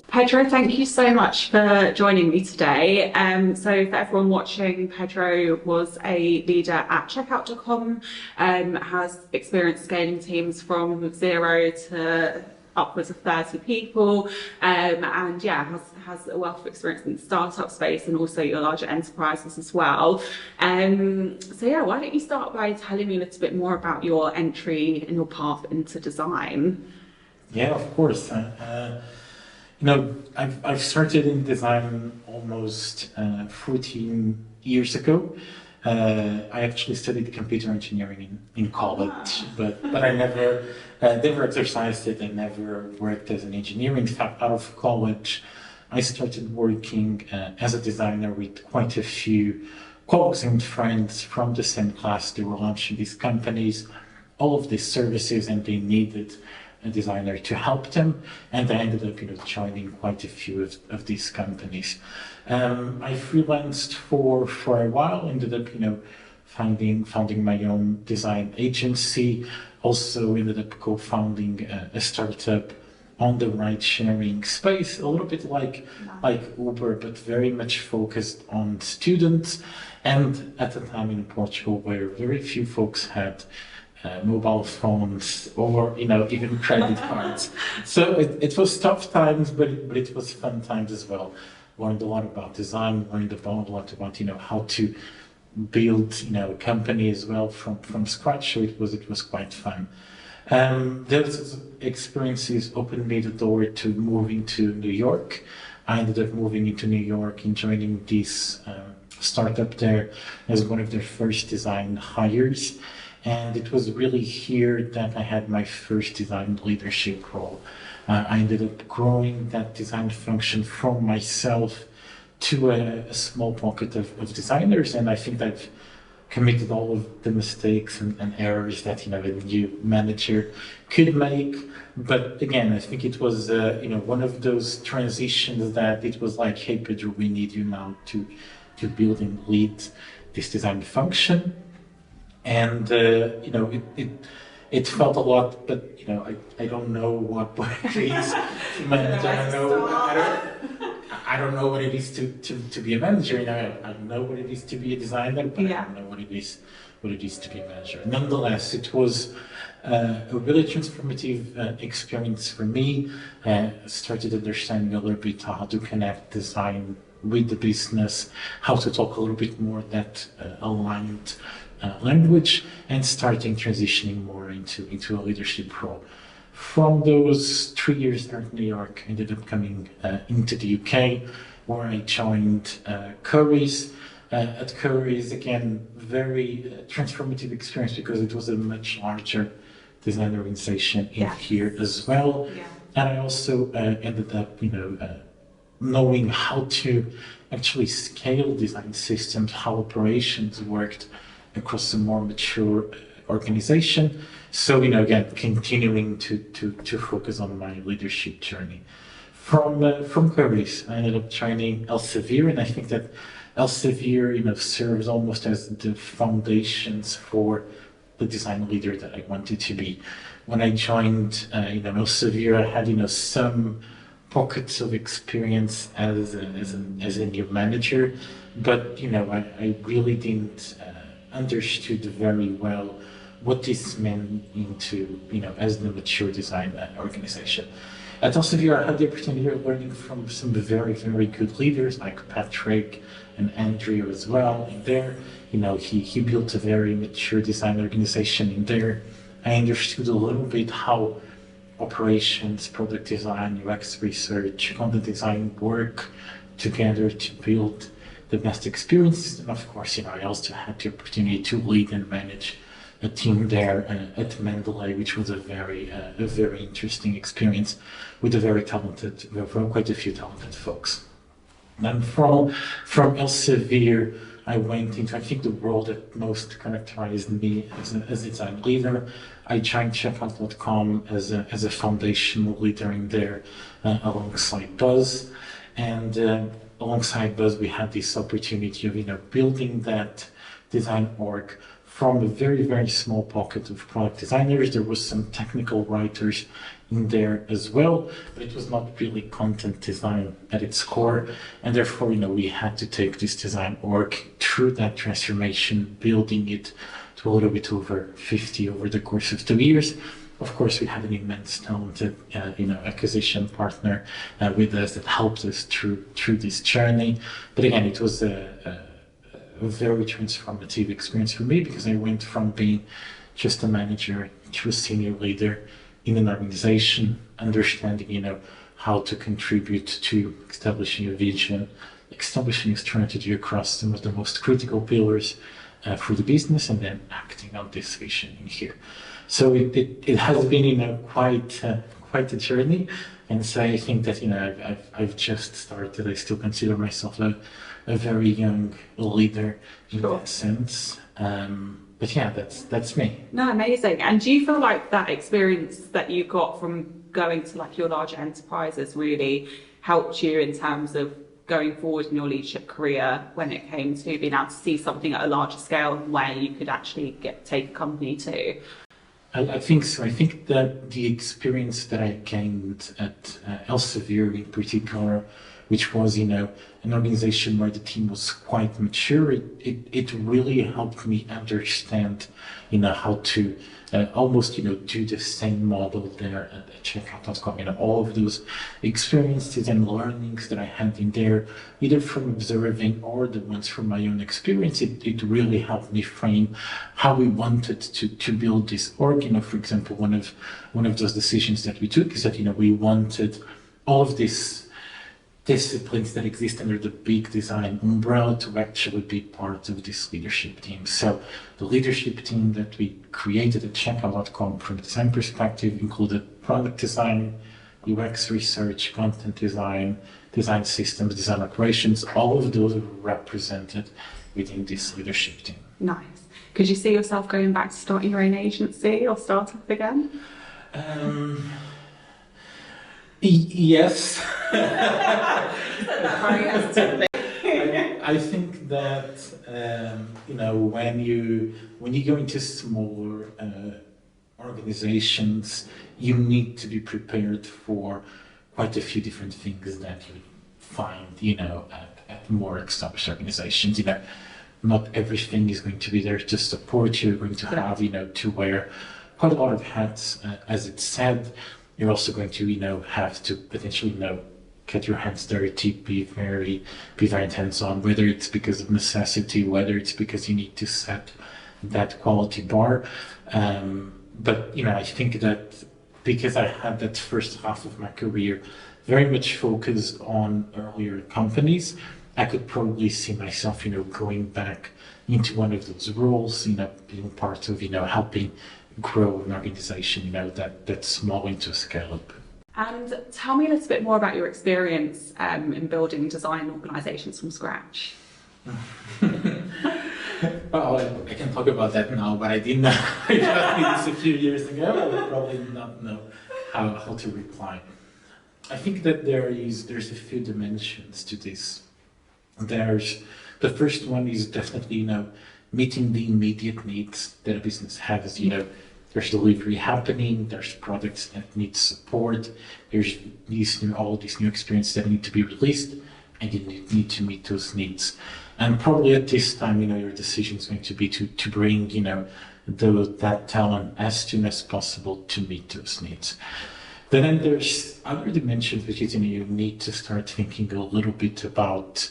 Pedro, thank you so much for joining me today. So for everyone watching, Pedro was a leader at Checkout.com, has experience scaling teams from 0 to upwards of 30 people, and yeah, has a wealth of experience in the startup space and also your larger enterprises as well. So yeah, why don't you start by telling me a little bit more about your entry and your path into design? Yeah, of course. I've started in design almost 14 years ago. I actually studied computer engineering in college, but I never exercised it. I never worked as an engineer. In fact, out of college, I started working as a designer with quite a few colleagues and friends from the same class. They were launching these companies, all of these services, and they needed a designer to help them, and I ended up, joining quite a few of these companies. I freelanced for a while, ended up, founding my own design agency. Also ended up co-founding a startup on the ride-sharing space, a little bit like Uber, but very much focused on students. And at the time in Portugal, where very few folks had mobile phones or even credit cards. So it was tough times, but it was fun times as well. Learned a lot about design, learned a lot about how to build a company as well from scratch. So it was quite fun. Those experiences opened me the door to moving to New York. I ended up moving into New York and joining this startup there as one of their first design hires. And it was really here that I had my first design leadership role. I ended up growing that design function from myself to a small pocket of designers. And I think I've committed all of the mistakes and errors that a new manager could make. But again, I think it was one of those transitions that it was like, hey, Pedro, we need you now to build and lead this design function. And it felt a lot, but I don't know what it is to manage. I don't know what it is to be a manager. I know what it is to be a designer, but I don't know what it is to be a manager. Nonetheless, it was a really transformative experience for me. Started understanding a little bit how to connect design with the business, how to talk a little bit more that aligned language, and starting transitioning more into a leadership role. From those 3 years there in New York, I ended up coming into the UK, where I joined Currys. At Currys, again, very transformative experience because it was a much larger design organization in here as well. Yeah. And I also ended up, knowing how to actually scale design systems, how operations worked across a more mature organization. So, again, continuing to focus on my leadership journey. From Currys, I ended up joining Elsevier, and I think that Elsevier, serves almost as the foundations for the design leader that I wanted to be. When I joined, Elsevier, I had, some pockets of experience as a new manager, but, I really didn't understood very well what this meant into, as the mature design organization. At Elsevier, I had the opportunity of learning from some very, very good leaders like Patrick and Andrew as well. In there, he built a very mature design organization in there. I understood a little bit how operations, product design, UX research, content design work together to build the best experiences. And of course, I also had the opportunity to lead and manage a team there at Mendeley, which was a very interesting experience with quite a few talented folks. Then from Elsevier, I went into, I think, the role that most characterized me as a design leader. I joined Checkout.com as a foundational leader in there alongside Buzz. And alongside Buzz, we had this opportunity of, building that design org from a very, very small pocket of product designers. There was some technical writers in there as well, but it was not really content design at its core. And therefore, we had to take this design org through that transformation, building it to a little bit over 50 over the course of 2 years. Of course, we had an immense talented, acquisition partner with us that helped us through this journey. But again, it was a very transformative experience for me, because I went from being just a manager to a senior leader in an organization, understanding, how to contribute to establishing a vision, establishing a strategy across some of the most critical pillars for the business, and then acting on this vision in here. So it has been, quite a journey. And so I think that, I've just started. I still consider myself a very young leader in that sense. But yeah, that's me. No, amazing. And do you feel like that experience that you got from going to your larger enterprises really helped you in terms of going forward in your leadership career when it came to being able to see something at a larger scale where you could actually take a company to? I think so. I think that the experience that I gained at Elsevier in particular, which was, an organization where the team was quite mature, it really helped me understand, how to almost, do the same model there at checkout.com. All of those experiences and learnings that I had in there, either from observing or the ones from my own experience, it really helped me frame how we wanted to build this org. For example, one of those decisions that we took is that, we wanted all of these disciplines that exist under the big design umbrella to actually be part of this leadership team. So the leadership team that we created at checkout.com from a design perspective included product design, UX research, content design, design systems, design operations. All of those are represented within this leadership team. Nice. Could you see yourself going back to starting your own agency or startup again? Yes. I think that when you go into smaller organizations, you need to be prepared for quite a few different things that you find at more established organizations. Not everything is going to be there to support you. You're going to have to wear quite a lot of hats, as it's said. You're also going to, have to potentially, get your hands dirty, be very hands-on, whether it's because of necessity, whether it's because you need to set that quality bar. But, I think that because I had that first half of my career very much focused on earlier companies, I could probably see myself, going back into one of those roles, being part of, helping grow an organization, that's small into a scale-up. And tell me a little bit more about your experience in building design organizations from scratch. Well, I can talk about that now, but I didn't know. If you asked me this a few years ago, I would probably not know how to reply. I think that there's a few dimensions to this. The first one is definitely, meeting the immediate needs that a business has. There's delivery happening, there's products that need support, there's all these new experiences that need to be released, and you need to meet those needs. And probably at this time, your decision is going to be to bring, that talent as soon as possible to meet those needs. But then there's other dimensions, which is, you need to start thinking a little bit about,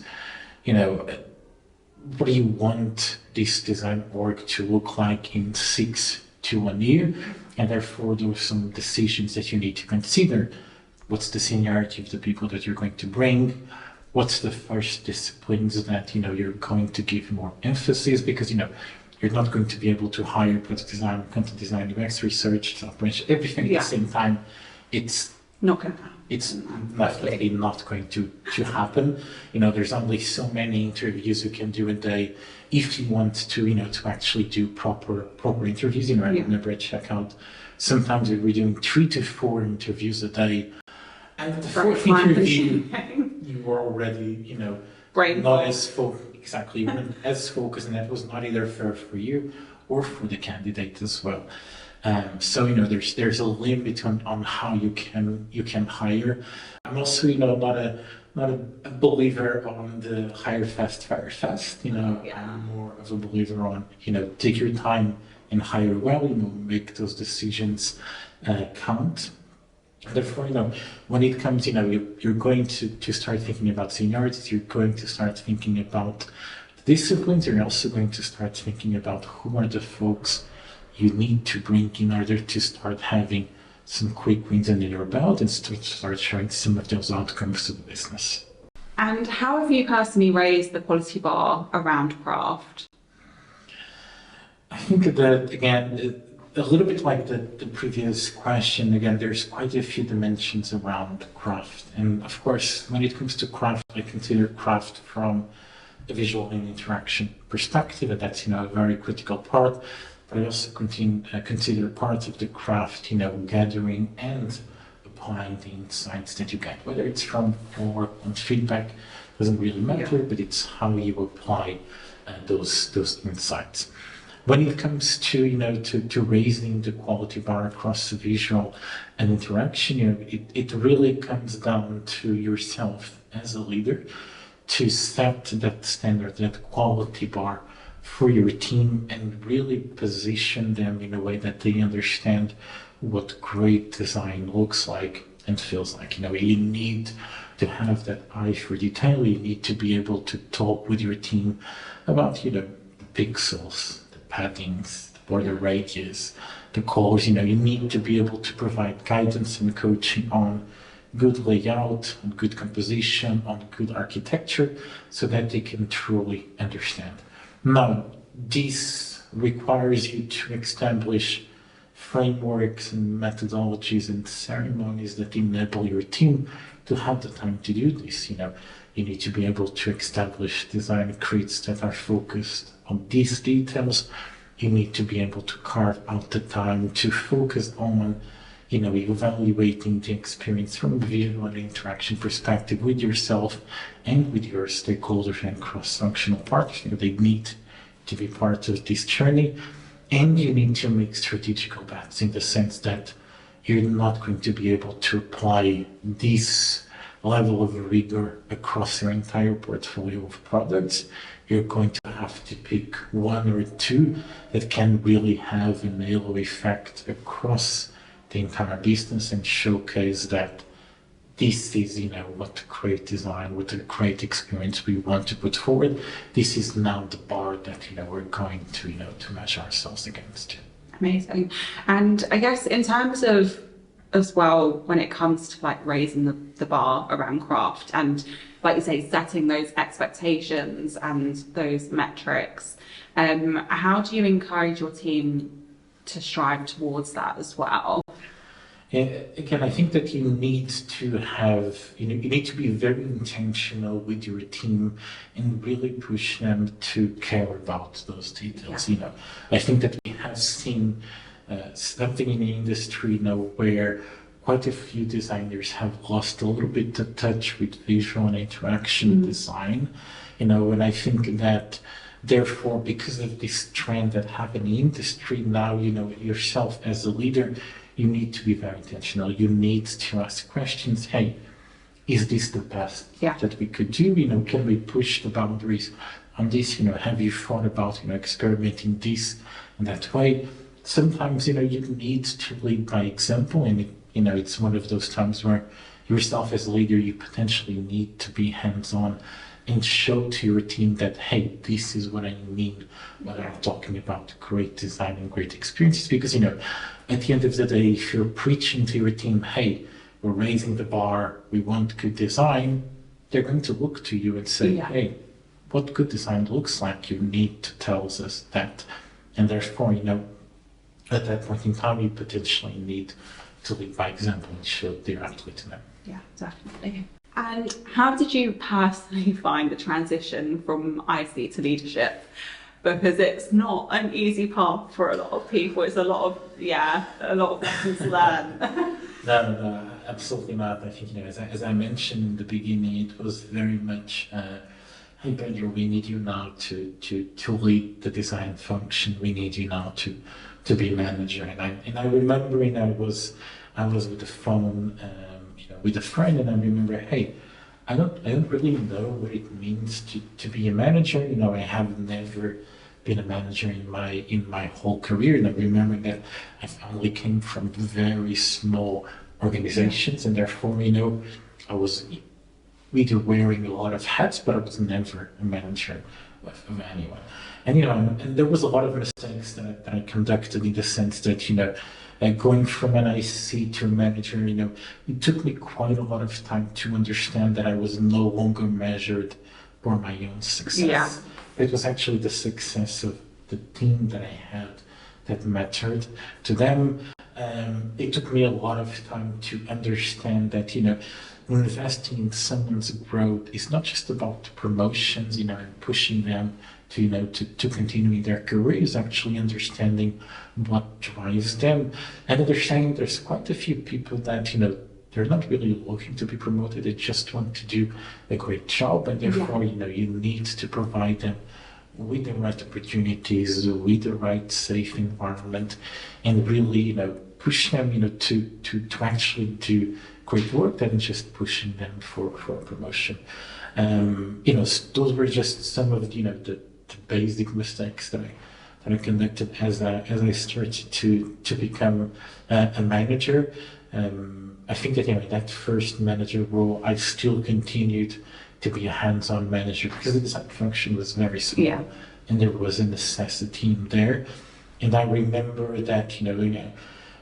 what do you want this design org to look like in 6 to 1 year? And therefore, there are some decisions that you need to consider. What's the seniority of the people that you're going to bring? What's the first disciplines that, you're going to give more emphasis? Because, you're not going to be able to hire product design, content design, UX research, operation, everything at the same time. It's not going to happen. It's definitely not going to happen. There's only so many interviews you can do a day if you want to, to actually do proper interviews. I remember at Checkout, sometimes we were doing 3 to 4 interviews a day. And the fourth interview, you were already, Brain not fog. as exactly, you weren't as focused, and that was not either fair for you or for the candidate as well. So there's a limit on how you can hire. I'm also not a believer on the hire fast, fire fast. I'm more of a believer on take your time and hire well. Make those decisions count. Therefore, when it comes, you're going to start thinking about seniorities. You're going to start thinking about disciplines. You're also going to start thinking about who are the folks you need to bring in order to start having some quick wins under your belt and start showing some of those outcomes to the business. And how have you personally raised the quality bar around craft? I think that, again, a little bit like the previous question, again, there's quite a few dimensions around craft. And of course, when it comes to craft, I consider craft from a visual and interaction perspective, and that's a very critical part. But I also consider part of the craft, gathering and applying the insights that you get, whether it's from work and feedback, doesn't really matter, but it's how you apply those insights. When it comes to raising the quality bar across the visual and interaction, it really comes down to yourself as a leader to set that standard, that quality bar for your team, and really position them in a way that they understand what great design looks like and feels like. You need to have that eye for detail. You need to be able to talk with your team about, the pixels, the paddings, the border radius, the colors. You need to be able to provide guidance and coaching on good layout, on good composition, on good architecture, so that they can truly understand. Now, this requires you to establish frameworks and methodologies and ceremonies that enable your team to have the time to do this. You need to be able to establish design creeds that are focused on these details. You need to be able to carve out the time to focus on evaluating the experience from a visual and interaction perspective with yourself and with your stakeholders and cross-functional partners. They need to be part of this journey, and you need to make strategical bets in the sense that you're not going to be able to apply this level of rigor across your entire portfolio of products. You're going to have to pick one or two that can really have an halo effect across the entire business and showcase that this is, what great design, what a great experience we want to put forward. This is now the bar that, we're going to, to measure ourselves against. Amazing. And I guess in terms of, as well, when it comes to raising the bar around craft and, like you say, setting those expectations and those metrics, how do you encourage your team to strive towards that as well? Again, I think that you need to have, you need to be very intentional with your team and really push them to care about those details. Yeah. I think that we have seen something in the industry where quite a few designers have lost a little bit of touch with visual and interaction design. And I think that therefore, because of this trend that happened in the industry now, yourself as a leader, you need to be very intentional. You need to ask questions. Hey, is this the best that we could do? Can we push the boundaries on this? Have you thought about, experimenting this and that way? Sometimes, you need to lead by example, and it's one of those times where yourself as a leader, you potentially need to be hands-on and show to your team that, hey, this is what I mean when I'm talking about great design and great experiences. Because, at the end of the day, if you're preaching to your team, hey, we're raising the bar, we want good design, they're going to look to you and say, hey, what good design looks like, you need to tell us that. And therefore, at that point in time, you potentially need to lead by example and show directly to them. Yeah, definitely. And how did you personally find the transition from IC to leadership? Because it's not an easy path for a lot of people. It's a lot of lessons learned. No. absolutely not. I think, as I mentioned in the beginning, it was very much, hey Pedro, we need you now to lead the design function. We need you now to be manager. And I remember, I was with the phone, with a friend, and I remember, hey, I don't really know what it means to be a manager. I have never been a manager in my whole career. And I remember that I only came from very small organizations, and therefore, I was either wearing a lot of hats, but I was never a manager of anyone. And there was a lot of mistakes that I conducted, in the sense that, going from an IC to a manager, it took me quite a lot of time to understand that I was no longer measured for my own success. Yeah. It was actually the success of the team that I had that mattered to them. It took me a lot of time to understand that, investing in someone's growth is not just about promotions, and pushing them to continue in their careers, actually understanding what drives them, and understanding there's quite a few people that, they're not really looking to be promoted, they just want to do a great job, and therefore, you need to provide them with the right opportunities, with the right safe environment, and really, push them, to actually do great work than just pushing them for a promotion. Those were just some of the basic mistakes that I conducted as I started to become a manager. I think that that first manager role, I still continued to be a hands-on manager because the design function was very small, and there was a necessity in there. And I remember that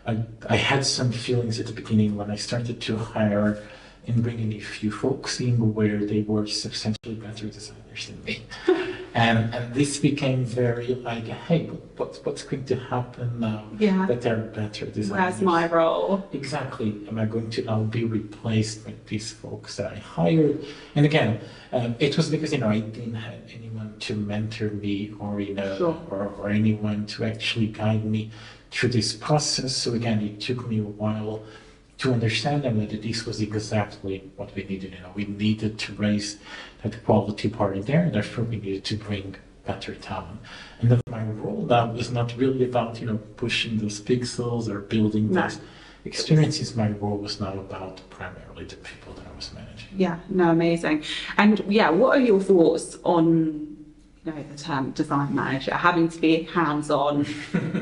I had some feelings at the beginning when I started to hire and bring in a few folks in where they were substantially better designers than me. And this became very like, hey, what's going to happen now that they're better designers? Where's my role? Exactly. Am I going to now be replaced by these folks that I hired? And again, it was because, I didn't have anyone to mentor me or, or anyone to actually guide me through this process. So again, it took me a while to understand that this was exactly what we needed. We needed to raise that quality part in there, and therefore we needed to bring better talent. And that my role now was not really about, pushing those pixels or building those experiences. My role was now about primarily the people that I was managing. Yeah, no, amazing. And what are your thoughts on the term design manager, having to be hands-on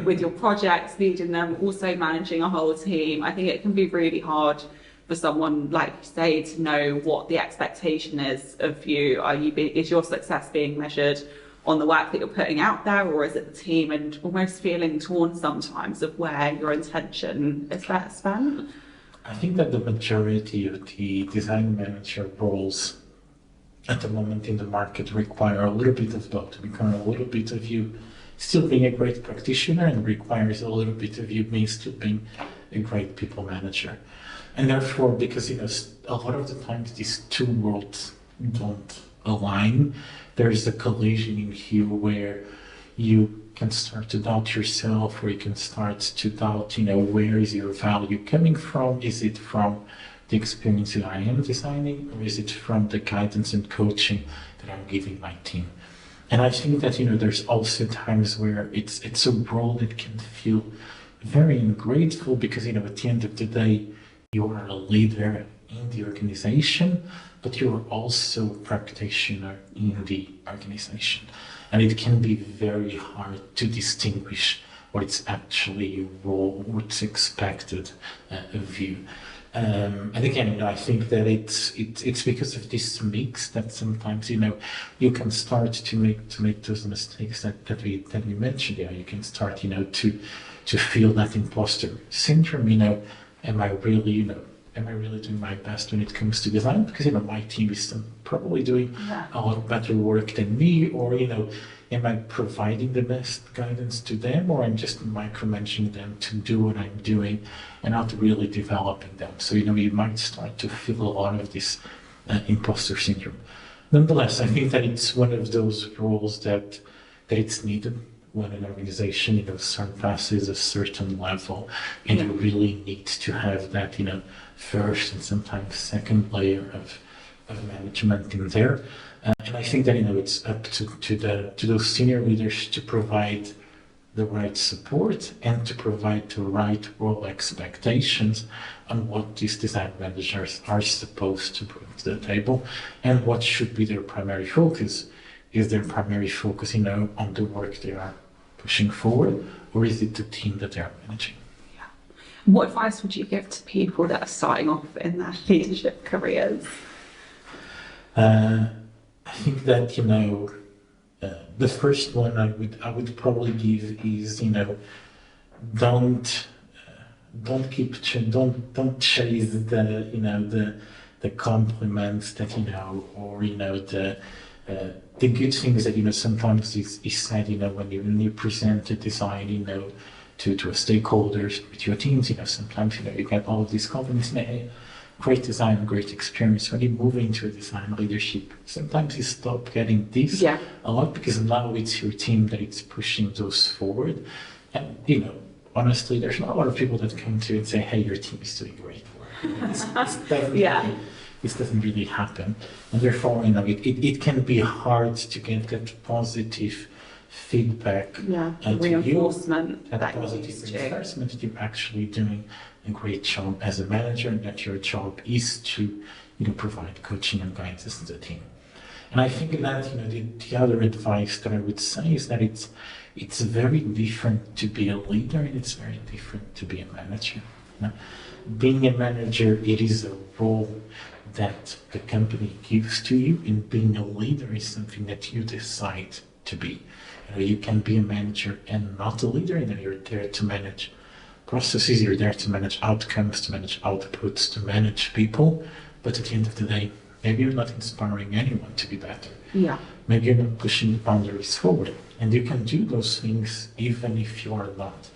with your projects, leading them, also managing a whole team? I think it can be really hard for someone, like you say, to know what the expectation is of you. Is your success being measured on the work that you're putting out there, or is it the team, and almost feeling torn sometimes of where your intention is better spent? I think that the majority of the design manager roles at the moment in the market require a little bit of both. Require a little bit of you still being a great practitioner, and requires a little bit of you still being a great people manager. And therefore, because a lot of the times these two worlds don't align, there is a collision in here where you can start to doubt yourself, or you can start to doubt, where is your value coming from? Is it from the experience that I am designing, or is it from the guidance and coaching that I'm giving my team? And I think that, there's also times where it's a role that can feel very ungrateful because, at the end of the day, you are a leader in the organization, but you're also a practitioner in the organization. And it can be very hard to distinguish what is actually your role, what's expected of you. And again, I think that it's because of this mix that sometimes you can start to make those mistakes that we mentioned. You can start to feel that imposter syndrome. Am I really doing my best when it comes to design? Because my team is probably doing a lot better work than me, or am I providing the best guidance to them, or I'm just micromanaging them to do what I'm doing and not really developing them? So you might start to feel a lot of this imposter syndrome. Nonetheless, I think that it's one of those roles that it's needed when an organization, surpasses a certain level, and you really need to have that, first and sometimes second layer of management in there. And I think that, it's up to those senior leaders to provide the right support and to provide the right role expectations on what these design managers are supposed to bring to the table and what should be their primary focus. Is their primary focus, on the work they are pushing forward, or is it the team that they are managing? Yeah. What advice would you give to people that are starting off in their leadership careers? I think that, the first one I would probably give is, don't chase the compliments that, or the good things that, sometimes is said, when you present a design, to a stakeholders, to your teams, sometimes, you get all of these compliments, hey, great design, great experience. When you move into a design leadership, sometimes you stop getting this a lot because now it's your team that it's pushing those forward. And, honestly, there's not a lot of people that come to you and say, hey, your team is doing great work. This doesn't really happen. And therefore, it can be hard to get that positive feedback and reinforcement, that positive reinforcement that you're actually doing a great job as a manager and that your job is to provide coaching and guidance to the team. And I think that the other advice that I would say is that it's very different to be a leader and it's very different to be a manager. Being a manager, it is a role that the company gives to you, and being a leader is something that you decide to be. You can be a manager and not a leader, and you're there to manage processes, you're there to manage outcomes, to manage outputs, to manage people, but at the end of the day, maybe you're not inspiring anyone to be better. Maybe you're not pushing the boundaries forward, and you can do those things even if you are not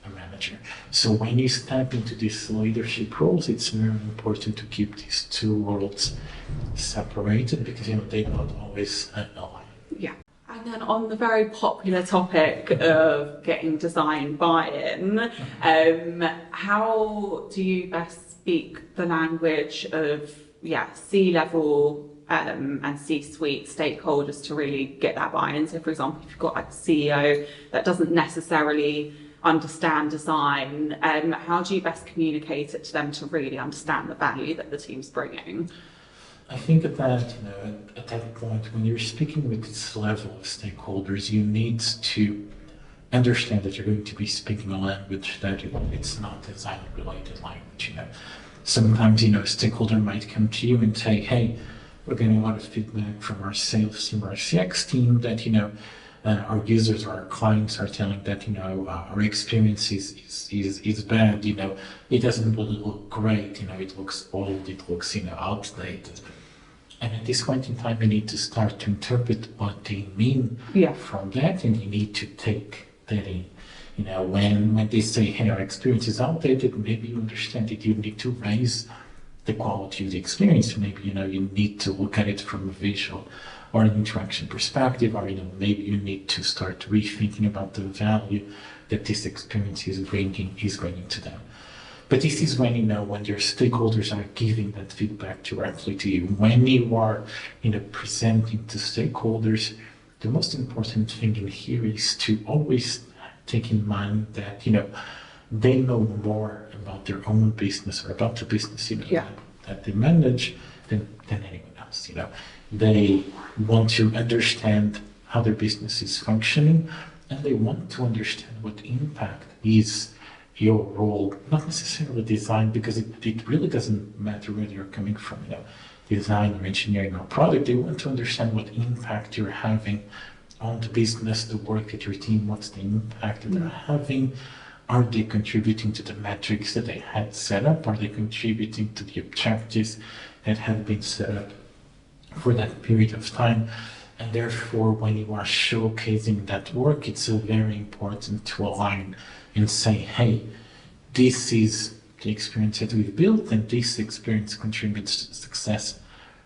a manager. So when you step into these leadership roles, it's very important to keep these two worlds separated because they're not always aligned. And then on the very popular topic of getting design buy-in, how do you best speak the language of C-level and C-suite stakeholders to really get that buy-in? So for example, if you've got a CEO that doesn't necessarily understand design, how do you best communicate it to them to really understand the value that the team's bringing? I think at that point, when you're speaking with this level of stakeholders, you need to understand that you're going to be speaking a language that it's not design-related language. Sometimes, a stakeholder might come to you and say, hey, we're getting a lot of feedback from our sales team or our CX team that, our users or our clients are telling that, our experience is bad, it doesn't really look great, it looks old, it looks, outdated. And at this point in time, you need to start to interpret what they mean from that, and you need to take that in. When they say, hey, our experience is outdated, maybe you understand that you need to raise the quality of the experience. Maybe, you need to look at it from a visual or an interaction perspective, or, maybe you need to start rethinking about the value that this experience is bringing to them. But this is when, when your stakeholders are giving that feedback directly to you. When you are, presenting to stakeholders, the most important thing in here is to always take in mind that, they know more about their own business or about the business, that they manage than anyone else, They want to understand how their business is functioning, and they want to understand what impact is your role, not necessarily design, because it really doesn't matter where you're coming from, design or engineering or product. They want to understand what impact you're having on the business, the work at your team, what's the impact that they're having. Are they contributing to the metrics that they had set up? Are they contributing to the objectives that have been set up for that period of time? And therefore, when you are showcasing that work, it's very important to align and say, hey, this is the experience that we've built, and this experience contributes to the success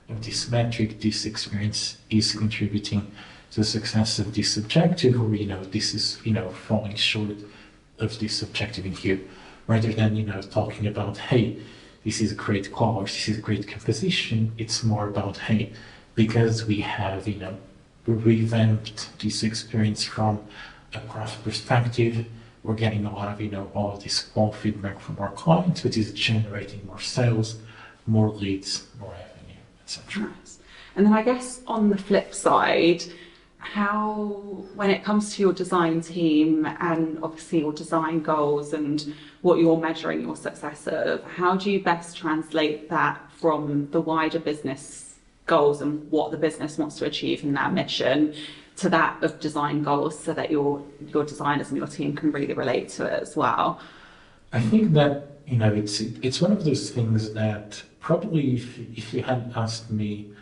of this metric. This experience is contributing the success of this objective, or this is falling short of this objective in here, rather than talking about, hey, this is a great color, this is a great composition. It's more about, hey, because we have revamped this experience from a craft perspective, we're getting a lot of all of this qual feedback from our clients, which is generating more sales, more leads, more revenue, etc. Nice. And then I guess on the flip side, when it comes to your design team and obviously your design goals and what you're measuring your success of, how do you best translate that from the wider business goals and what the business wants to achieve in that mission to that of design goals, so that your designers and your team can really relate to it as well? I think that it's one of those things that probably if you had asked me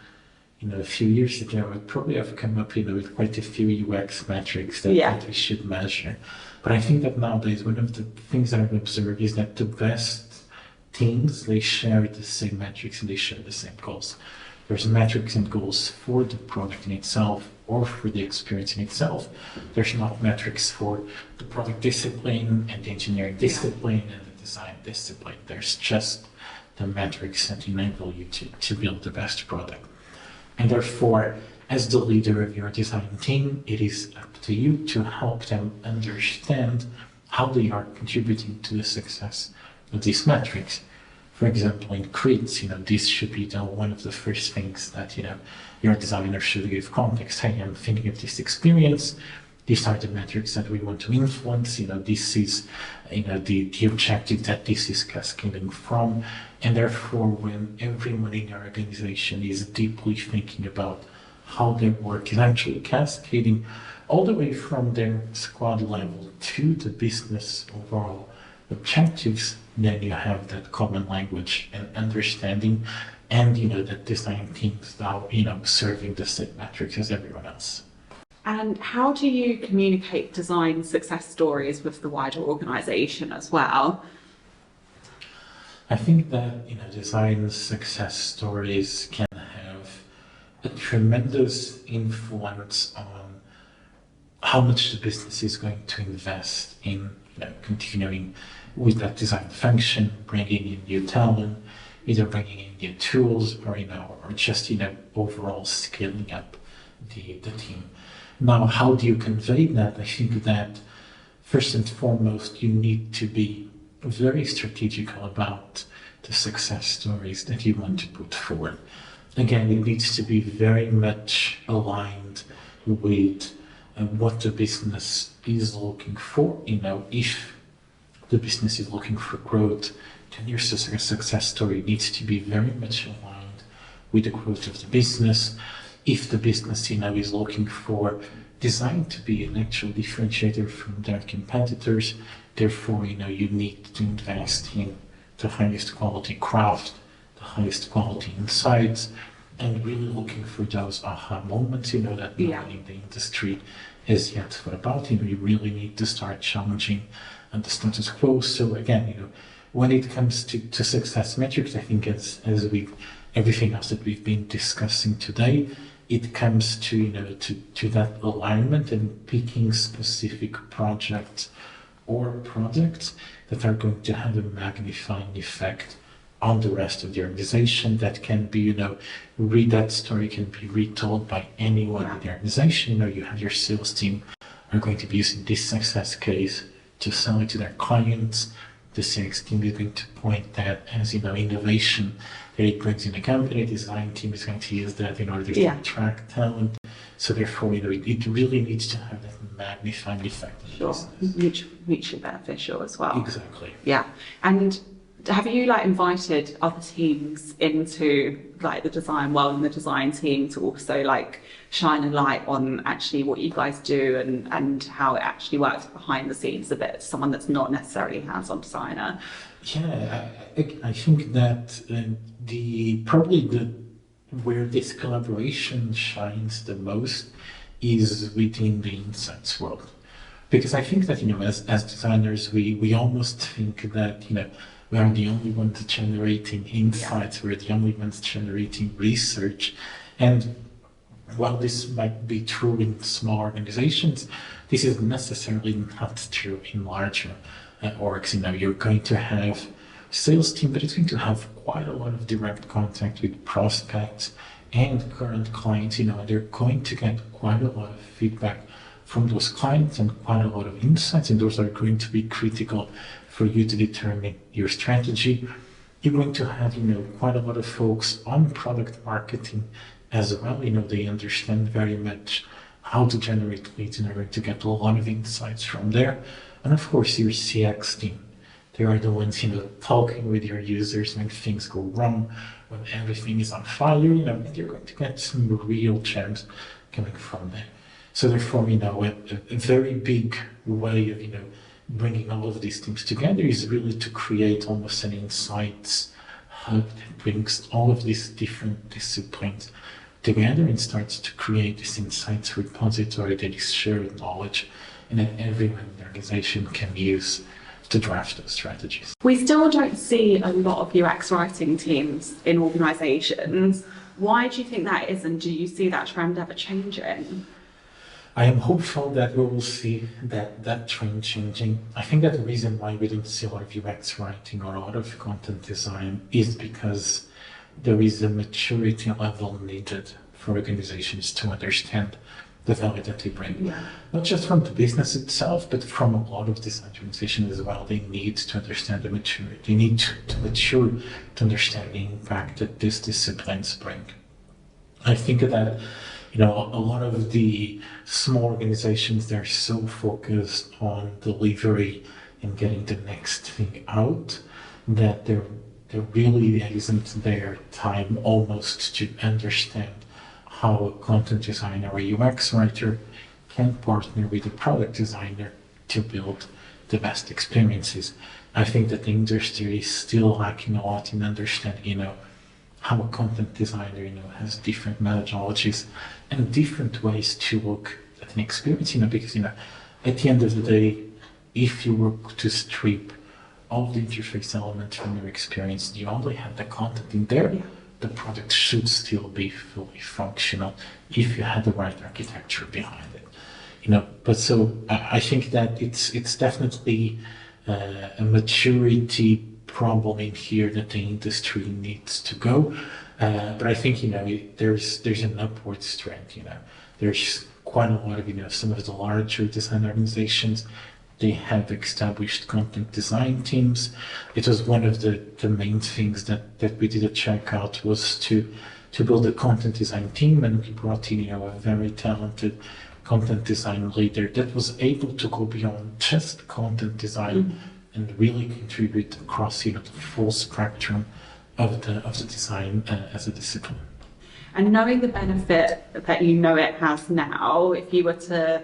a few years ago, I'd probably have come up with quite a few UX metrics that we should measure. But I think that nowadays one of the things that I've observed is that the best teams, they share the same metrics and they share the same goals. There's metrics and goals for the product in itself or for the experience in itself. There's not metrics for the product discipline and the engineering discipline and the design discipline. There's just the metrics that enable you to build the best product. And therefore, as the leader of your design team, it is up to you to help them understand how they are contributing to the success of these metrics. For example, in creeds, this should be one of the first things that, your designer should give context. Hey, I'm thinking of this experience. These are the metrics that we want to influence. This is, the objective that this is cascading from. And therefore, when everyone in your organization is deeply thinking about how their work is actually cascading all the way from their squad level to the business overall objectives, then you have that common language and understanding, and that design teams now serving the same metrics as everyone else. And how do you communicate design success stories with the wider organization as well? I think that design success stories can have a tremendous influence on how much the business is going to invest in continuing with that design function, bringing in new talent, either bringing in new tools or just overall scaling up the team. Now, how do you convey that? I think that first and foremost, you need to be very strategical about the success stories that you want to put forward. Again, it needs to be very much aligned with what the business is looking for. If the business is looking for growth, then your success story needs to be very much aligned with the growth of the business. If the business is looking for design to be an actual differentiator from their competitors, therefore you need to invest in the highest quality craft, the highest quality insights, and really looking for those aha moments that nobody in the industry has yet thought about. You really need to start challenging the status quo. So again, when it comes to success metrics, I think as with everything else that we've been discussing today, it comes to that alignment and picking specific projects or products that are going to have a magnifying effect on the rest of the organization. That can be, that story can be retold by anyone in the organization. You have your sales team are going to be using this success case to sell it to their clients. The sales team is going to point that as innovation that it brings in the company. The design team is going to use that in order to attract talent. So therefore, it really needs to have that magnifying effect. Sure, mutually beneficial as well. Exactly. Yeah, and have you invited other teams into the design world and the design team to also shine a light on actually what you guys do and how it actually works behind the scenes a bit, someone that's not necessarily a hands-on designer? Yeah, I think that where this collaboration shines the most is within the insights world. Because I think that, as designers, we almost think that, we are the only ones generating insights, we're the only ones generating research. And while this might be true in small organizations, this is necessarily not true in larger orgs. You're going to have sales team, but it's going to have quite a lot of direct contact with prospects and current clients. They're going to get quite a lot of feedback from those clients and quite a lot of insights, and those are going to be critical for you to determine your strategy. You're going to have, quite a lot of folks on product marketing as well. They understand very much how to generate leads, and are going to get a lot of insights from there. And of course, your CX team. They are the ones, talking with your users when things go wrong, when everything is on fire, and you're going to get some real gems coming from there. So therefore, a very big way of, bringing all of these teams together is really to create almost an insights hub that brings all of these different disciplines together and starts to create this insights repository that is shared knowledge and that everyone in the organization can use to draft those strategies. We still don't see a lot of UX writing teams in organizations. Why do you think that is, and do you see that trend ever changing? I am hopeful that we will see that trend changing. I think that the reason why we don't see a lot of UX writing or a lot of content design is because there is a maturity level needed for organizations to understand the value that they bring. Yeah. Not just from the business itself, but from a lot of design organizations as well. They need to understand the maturity. They need to mature to understand the impact that these disciplines bring. I think that a lot of the small organizations, they're so focused on delivery and getting the next thing out that there really isn't their time almost to understand how a content designer or a UX writer can partner with a product designer to build the best experiences. I think that the industry is still lacking a lot in understanding, how a content designer, has different methodologies and different ways to look at an experience, because, at the end of the day, if you were to strip all the interface elements from your experience, you only have the content in there, the product should still be fully functional if you had the right architecture behind it. But so I think that it's definitely a maturity problem in here that the industry needs to go. But I think, there's an upwards trend, There's quite a lot of, some of the larger design organizations, they have established content design teams. It was one of the main things that we did at Checkout was to build a content design team, and we brought in, a very talented content design leader that was able to go beyond just content design and really contribute across, the full spectrum of the design as a discipline. And knowing the benefit that it has now, if you were to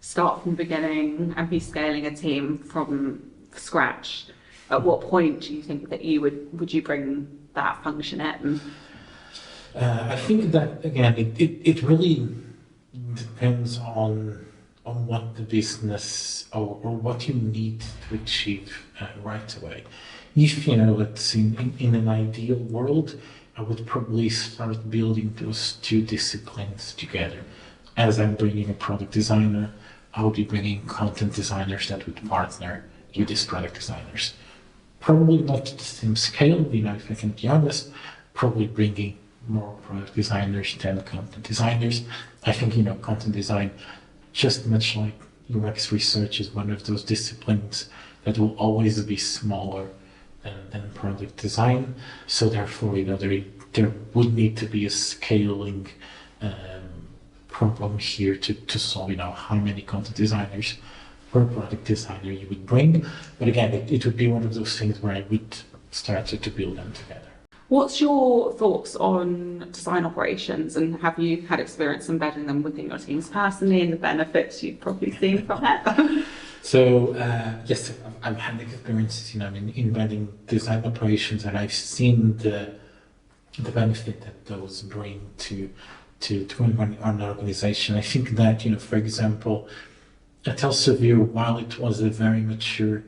start from the beginning and be scaling a team from scratch, at what point do you think that would you bring that function in? I think that, again, it really depends on what the business or what you need to achieve right away. If, let's say in an ideal world, I would probably start building those two disciplines together. As I'm bringing a product designer, I would be bringing content designers that would partner with these product designers. Probably not at the same scale, if I can be honest, probably bringing more product designers than content designers. I think, content design, just much like UX research, is one of those disciplines that will always be smaller than product design. So therefore, there would need to be a scaling problem here to solve, how many content designers per product designer you would bring. But again, it would be one of those things where I would start to build them together. What's your thoughts on design operations, and have you had experience embedding them within your teams personally, and the benefits you've probably seen from it? So yes, I've had experiences, in embedding design operations, and I've seen the benefit that those bring to an organization. I think that, for example, at Elsevier, while it was a very mature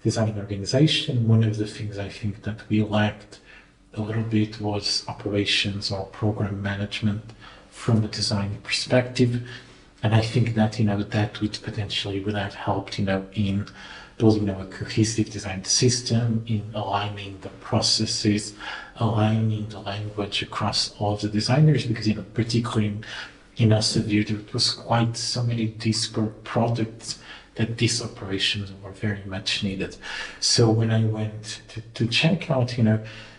design organization, one of the things I think that we lacked a little bit was operations or program management from a design perspective. And I think that, that would potentially would have helped, in building, a cohesive design system, in aligning the processes, aligning the language across all the designers, because, particularly in Elsevier, there was quite so many disparate products that these operations were very much needed. So when I went to check out,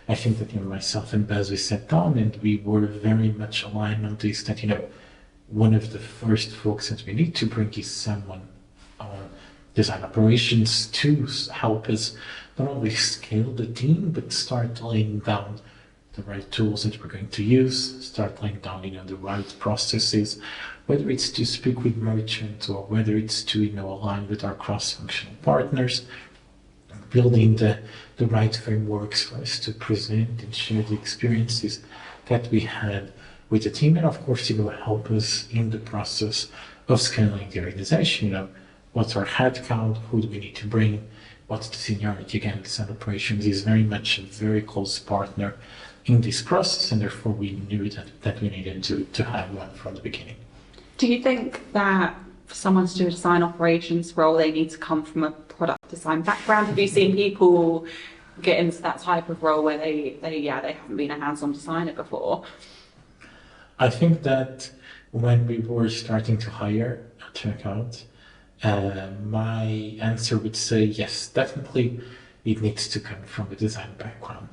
I think that, myself and Baz, we sat down and we were very much aligned on this, that, one of the first folks that we need to bring is someone on design operations to help us not only scale the team, but start laying down the right tools that we're going to use, start laying down, the right processes, whether it's to speak with merchants or whether it's to, align with our cross-functional partners, building the right frameworks for us to present and share the experiences that we had with the team, and of course, help us in the process of scaling the organization. What's our headcount? Who do we need to bring? What's the seniority? Again, design operations is very much a very close partner in this process, and therefore we knew that we needed to have one from the beginning. Do you think that for someone to do a design operations role, they need to come from a product design background? Have you seen people get into that type of role where they haven't been a hands-on designer before? I think that when we were starting to hire at Checkout, my answer would say yes, definitely it needs to come from a design background.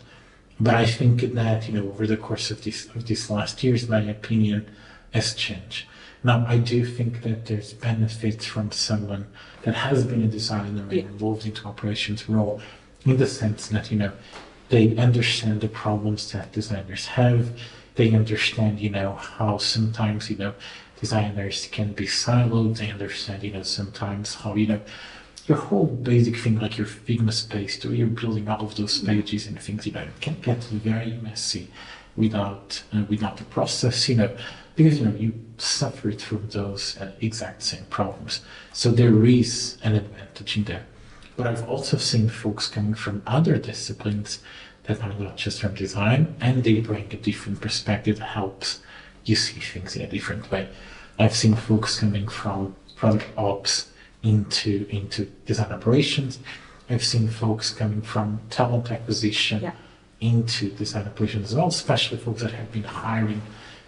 But I think that, over the course of these last years, my opinion has changed. Now, I do think that there's benefits from someone that has been a designer and involved into operations role, in the sense that, they understand the problems that designers have. They understand, how sometimes, designers can be siloed. They understand, sometimes how, your whole basic thing, like your Figma space, where you're building all of those pages and things, it can get very messy without the process, because, you suffered from those exact same problems. So there is an advantage in there. But I've also seen folks coming from other disciplines that are not just from design, and they bring a different perspective that helps you see things in a different way. I've seen folks coming from product ops into design operations. I've seen folks coming from talent acquisition into design operations as well, especially folks that have been hiring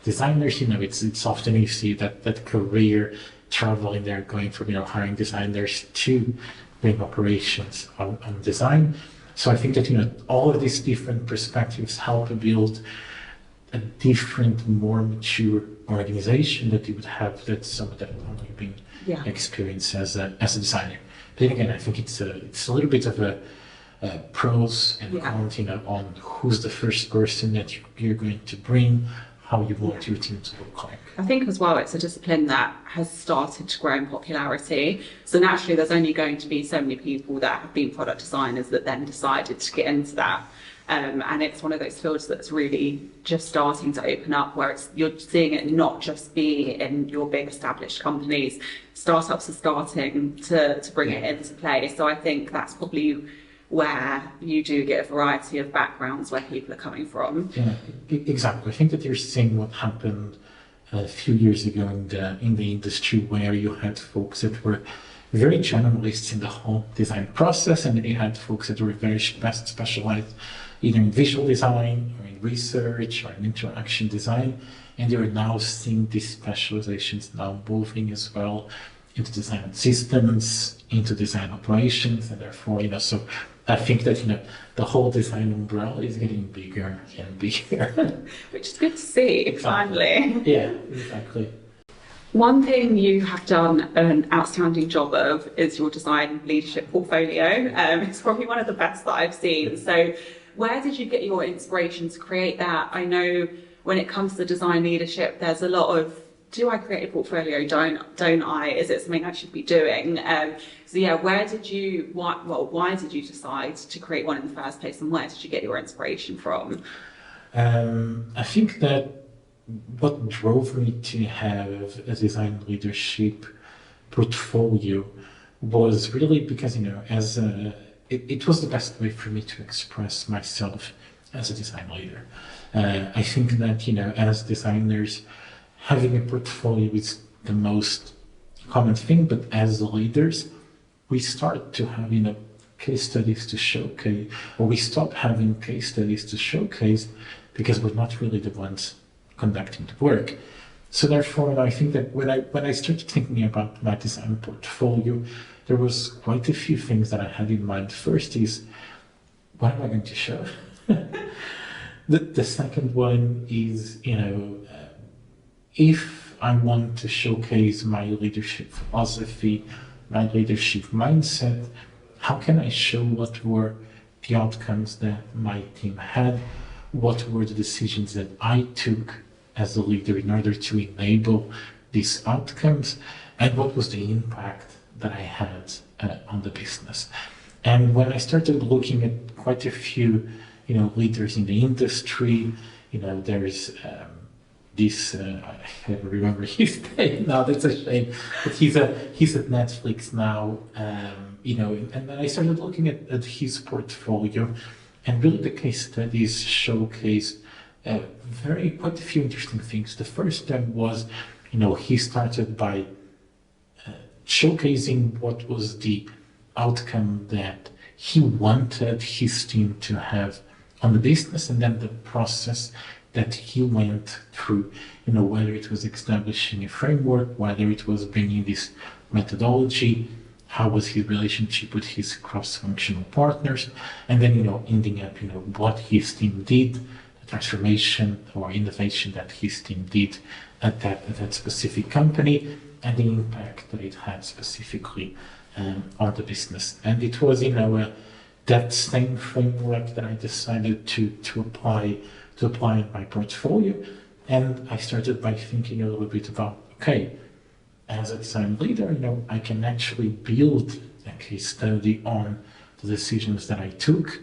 designers. It's often you see that career traveling there, going from hiring designers to bring operations on design. So I think that all of these different perspectives help build a different, more mature organization that you would have that someone that only been experienced as a designer. But then again, I think it's a little bit of a pros and cons, on who's the first person that you're going to bring, how you want your team to look like. I think as well, it's a discipline that has started to grow in popularity. So naturally, there's only going to be so many people that have been product designers that then decided to get into that. And it's one of those fields that's really just starting to open up, where you're seeing it not just be in your big established companies. Startups are starting to bring it into play. So I think that's probably where you do get a variety of backgrounds where people are coming from. Yeah, exactly. I think that you're seeing what happened a few years ago in the industry, where you had folks that were very generalists in the whole design process, and you had folks that were very specialized either in visual design or in research or in interaction design, and you're now seeing these specializations now moving as well into design systems, into design operations, and therefore, so I think that, the whole design umbrella is getting bigger and bigger. Which is good to see, finally. Yeah, exactly. One thing you have done an outstanding job of is your design leadership portfolio. It's probably one of the best that I've seen. So where did you get your inspiration to create that? I know when it comes to design leadership, there's a lot of, do I create a portfolio? Don't I? Is it something I should be doing? So yeah, why did you decide to create one in the first place, and where did you get your inspiration from? I think that what drove me to have a design leadership portfolio was really because, it was the best way for me to express myself as a design leader. I think that, as designers, having a portfolio is the most common thing, but as leaders, we start to have, case studies to showcase, or we stop having case studies to showcase because we're not really the ones conducting the work. So therefore, I think that when I started thinking about my design portfolio, there was quite a few things that I had in mind. First is, what am I going to show? The second one is, if I want to showcase my leadership philosophy, my leadership mindset, how can I show what were the outcomes that my team had? What were the decisions that I took as a leader in order to enable these outcomes? And what was the impact that I had on the business? And when I started looking at quite a few, leaders in the industry, there's this, I can't remember his name now, that's a shame, but he's at Netflix now, and then I started looking at his portfolio, and really the case studies showcase quite a few interesting things. The first thing was, he started by showcasing what was the outcome that he wanted his team to have on the business, and then the process that he went through, whether it was establishing a framework, whether it was bringing this methodology, how was his relationship with his cross-functional partners, and then, ending up, what his team did, the transformation or innovation that his team did at that specific company, and the impact that it had specifically on the business. And it was, that same framework that I decided to apply in my portfolio. And I started by thinking a little bit about, okay, as a design leader, I can actually build a case study on the decisions that I took.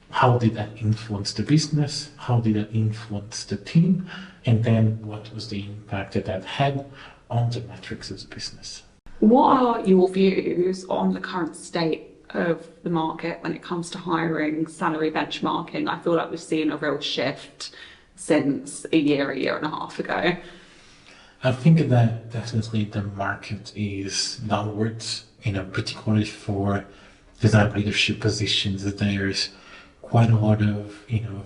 How did that influence the business? How did that influence the team? And then what was the impact that had on the metrics of the business? What are your views on the current state of the market when it comes to hiring, salary benchmarking? I feel like we've seen a real shift since a year and a half ago. I think that definitely the market is downwards, particularly for design leadership positions. There's quite a lot of,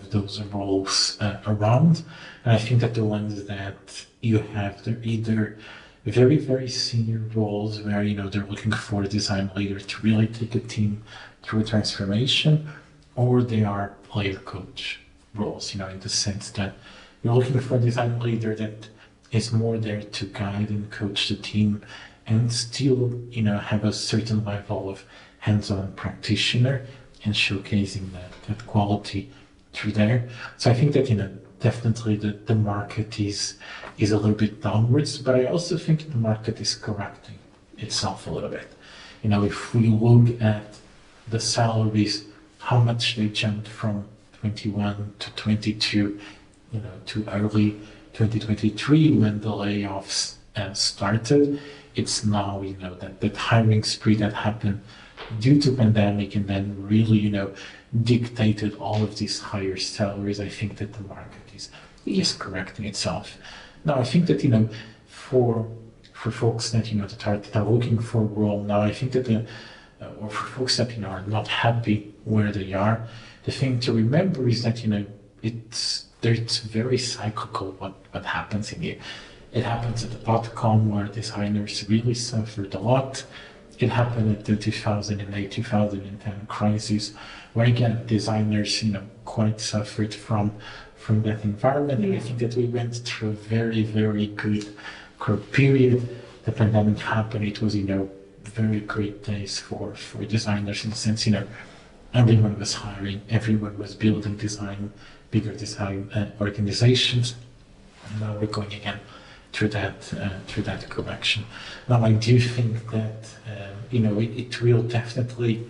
those roles around. And I think that the ones that you have, they're either very, very senior roles where, they're looking for a design leader to really take a team through a transformation, or they are player coach roles, in the sense that you're looking for a design leader that is more there to guide and coach the team and still, have a certain level of hands-on practitioner and showcasing that quality through there. So I think that, definitely the market is a little bit downwards, but I also think the market is correcting itself a little bit. If we look at the salaries, how much they jumped from 21 to 22, to early 2023 when the layoffs started. It's now, that hiring spree that happened due to pandemic and then really, dictated all of these higher salaries. I think that the market is correcting itself. Now, I think that, for folks that, that are looking for a role now, I think that or for folks that, are not happy where they are, the thing to remember is that, it's very cyclical what happens in here. It happens at the .com where designers really suffered a lot. It happened at the 2008, 2010 crisis, where again, designers, quite suffered from that environment. And I think that we went through a very, very good period. The pandemic happened. It was, very great days for designers in the sense, everyone was hiring, everyone was building bigger design organizations. And now we're going again through that correction. Now, I do think that, it will definitely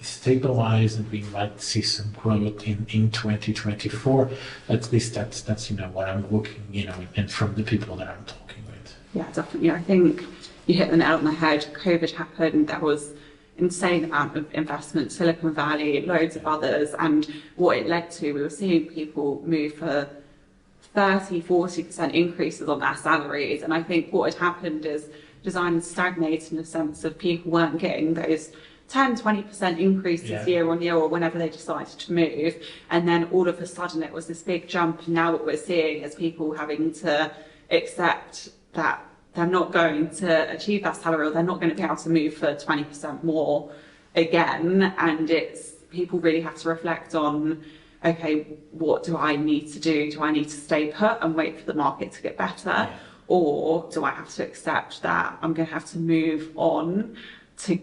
stabilize and we might see some growth in 2024. At least that's what I'm looking, and from the people that I'm talking with. Yeah, definitely. I think you hit the nail on the head. COVID happened. There was insane amount of investment, Silicon Valley, loads of others, and what it led to, we were seeing people move for 30-40% increases on their salaries. And I think what had happened is design stagnated in the sense of people weren't getting those 10-20% increases year on year or whenever they decided to move. And then all of a sudden it was this big jump. And now what we're seeing is people having to accept that they're not going to achieve that salary, or they're not going to be able to move for 20% more again. And it's people really have to reflect on, okay, what do I need to do? Do I need to stay put and wait for the market to get better? Or do I have to accept that I'm going to have to move on to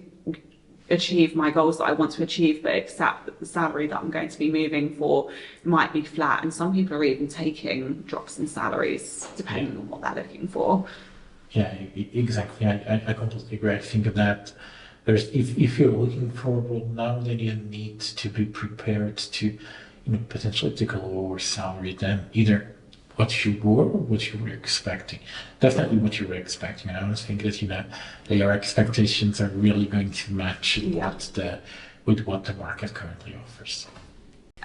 achieve my goals that I want to achieve, but accept that the salary that I'm going to be moving for might be flat? And some people are even taking drops in salaries depending on what they're looking for. Yeah, exactly. I completely agree. I think that if you're looking for a role now, then you need to be prepared to, potentially take a lower salary than either what you were or what you were expecting. Definitely what you were expecting. I don't think that, your expectations are really going to match with what the market currently offers.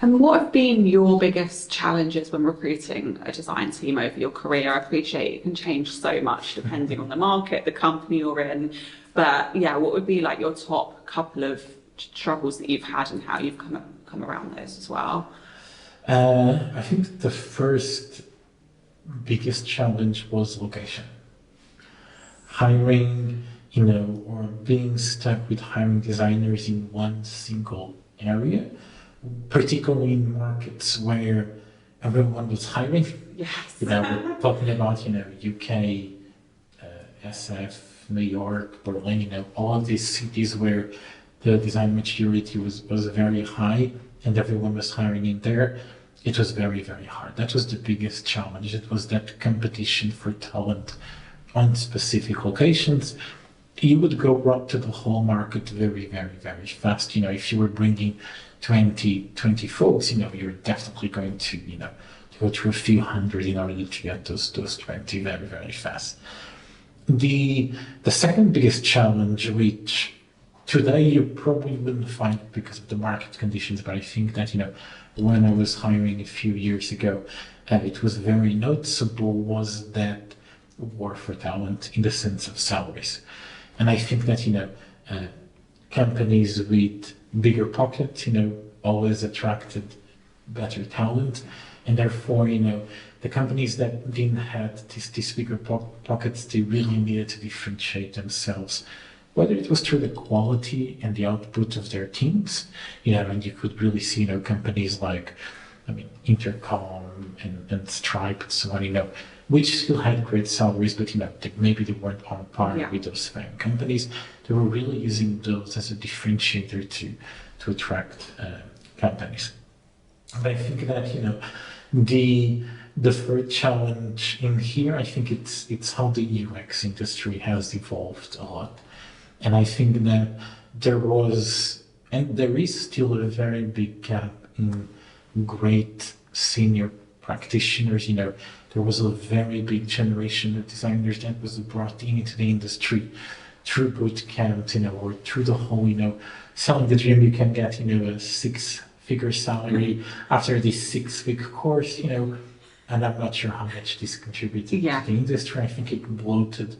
And what have been your biggest challenges when recruiting a design team over your career? I appreciate it can change so much depending on the market, the company you're in. But what would be like your top couple of struggles that you've had and how you've come around those as well? I think the first biggest challenge was location. Hiring, or being stuck with hiring designers in one single area, particularly in markets where everyone was hiring. Yes. We're talking about, UK, SF, New York, Berlin, all of these cities where the design maturity was very high and everyone was hiring in there. It was very, very hard. That was the biggest challenge. It was that competition for talent on specific locations. You would go up to the whole market very, very, very fast. If you were bringing 20 folks, you're definitely going to, to go through a few hundred in order to get those 20 very, very fast. The second biggest challenge, which today you probably wouldn't find because of the market conditions, but I think that, when I was hiring a few years ago, it was very noticeable, was that war for talent in the sense of salaries. And I think that, companies with bigger pockets, always attracted better talent. And therefore, the companies that didn't have these bigger pockets, they really needed to differentiate themselves, whether it was through the quality and the output of their teams, and you could really see, companies like, Intercom and Stripe and so on, which still had great salaries, but, maybe they weren't on par with those FAANG companies. They were really using those as a differentiator to attract companies. And I think that, the third challenge in here, I think it's how the UX industry has evolved a lot. And I think that there was, and there is still a very big gap in great senior practitioners. There was a very big generation of designers that was brought into the industry through boot camp, or through the whole, selling the dream. You can get, a 6-figure salary after this 6-week course, and I'm not sure how much this contributed to the industry. I think it bloated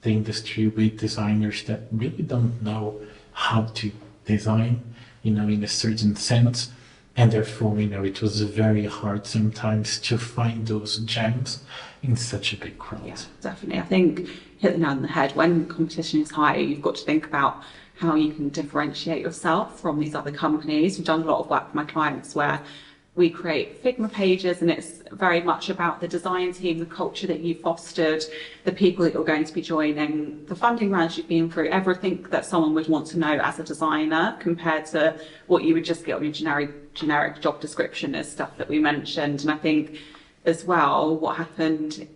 the industry with designers that really don't know how to design, in a certain sense. And therefore, it was very hard sometimes to find those gems in such a big crowd. Yeah, definitely. I think hit the nail on the head. When competition is high, you've got to think about how you can differentiate yourself from these other companies. We've done a lot of work with my clients where we create Figma pages, and it's very much about the design team, the culture that you fostered, the people that you're going to be joining, the funding rounds you've been through, everything that someone would want to know as a designer compared to what you would just get on your generic job description as stuff that we mentioned. And I think as well, what happened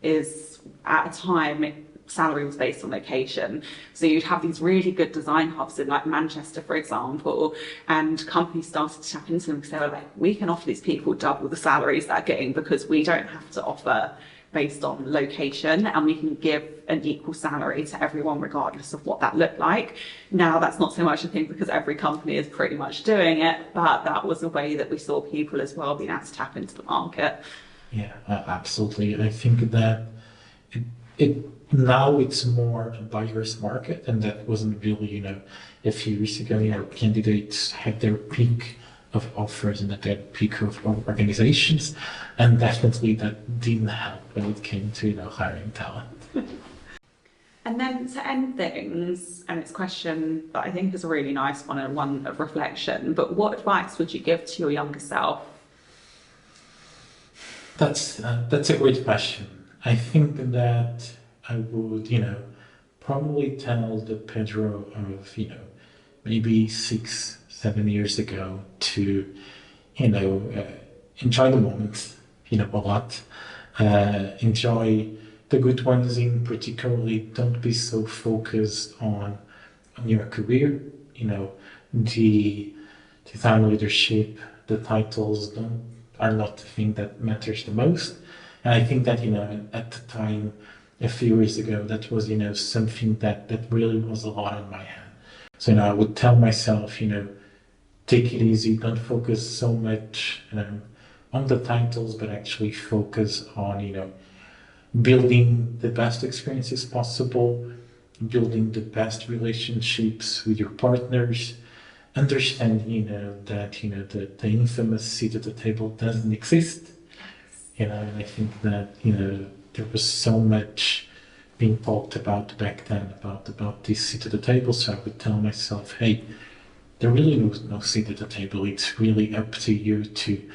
is at a time, salary was based on location. So you'd have these really good design hubs in like Manchester, for example, and companies started to tap into them because they were like, we can offer these people double the salaries they're getting because we don't have to offer based on location, and we can give an equal salary to everyone regardless of what that looked like. Now that's not so much a thing because every company is pretty much doing it, but that was a way that we saw people as well being able to tap into the market. Yeah, absolutely. I think that it, now it's more a buyer's market, and that wasn't really, a few years ago, candidates had their peak of offers and at their peak of organizations, and definitely that didn't help when it came to, hiring talent. And then to end things, and it's a question that I think is a really nice one and one of reflection, but what advice would you give to your younger self? That's a great question. I think that I would, probably tell the Pedro of, maybe 6, 7 years ago to, enjoy the moment, a lot. Enjoy the good ones in particularly. Don't be so focused on your career, the design leadership, the titles are not the thing that matters the most. And I think that, at the time, a few years ago, that was, something that really was a lot in my head. So, I would tell myself, take it easy, don't focus so much, on the titles, but actually focus on, building the best experiences possible, building the best relationships with your partners, understanding, that, the infamous seat at the table doesn't exist. And I think that, there was so much being talked about back then about this seat at the table. So I would tell myself, hey, there really was no seat at the table. It's really up to you to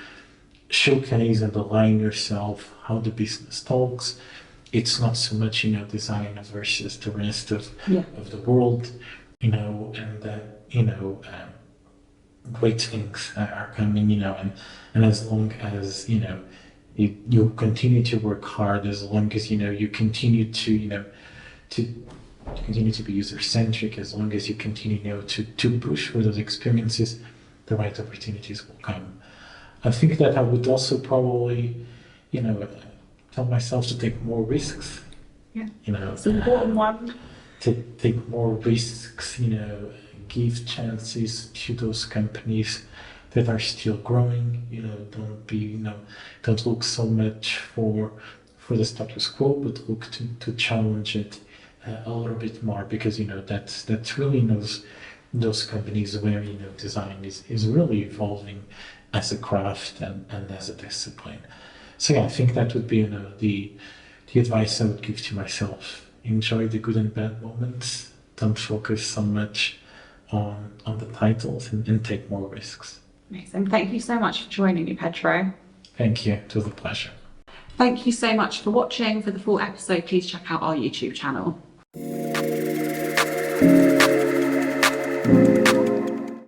showcase and align yourself how the business talks. It's not so much, design versus the rest of the world, and that, great things are coming, and as long as, you continue to work hard, as long as, you continue to, to continue to be user-centric, as long as you continue, to push for those experiences, the right opportunities will come. I think that I would also probably, tell myself to take more risks. Yeah, it's an important one. To take more risks, give chances to those companies that are still growing. Don't look so much for the status quo, but look to challenge it a little bit more, because that's really those companies where design is really evolving as a craft and as a discipline. So yeah, I think that would be the advice I would give to myself. Enjoy the good and bad moments. Don't focus so much on the titles, and take more risks. Amazing. Thank you so much for joining me, Pedro. Thank you. It was a pleasure. Thank you so much for watching. For the full episode, please check out our YouTube channel.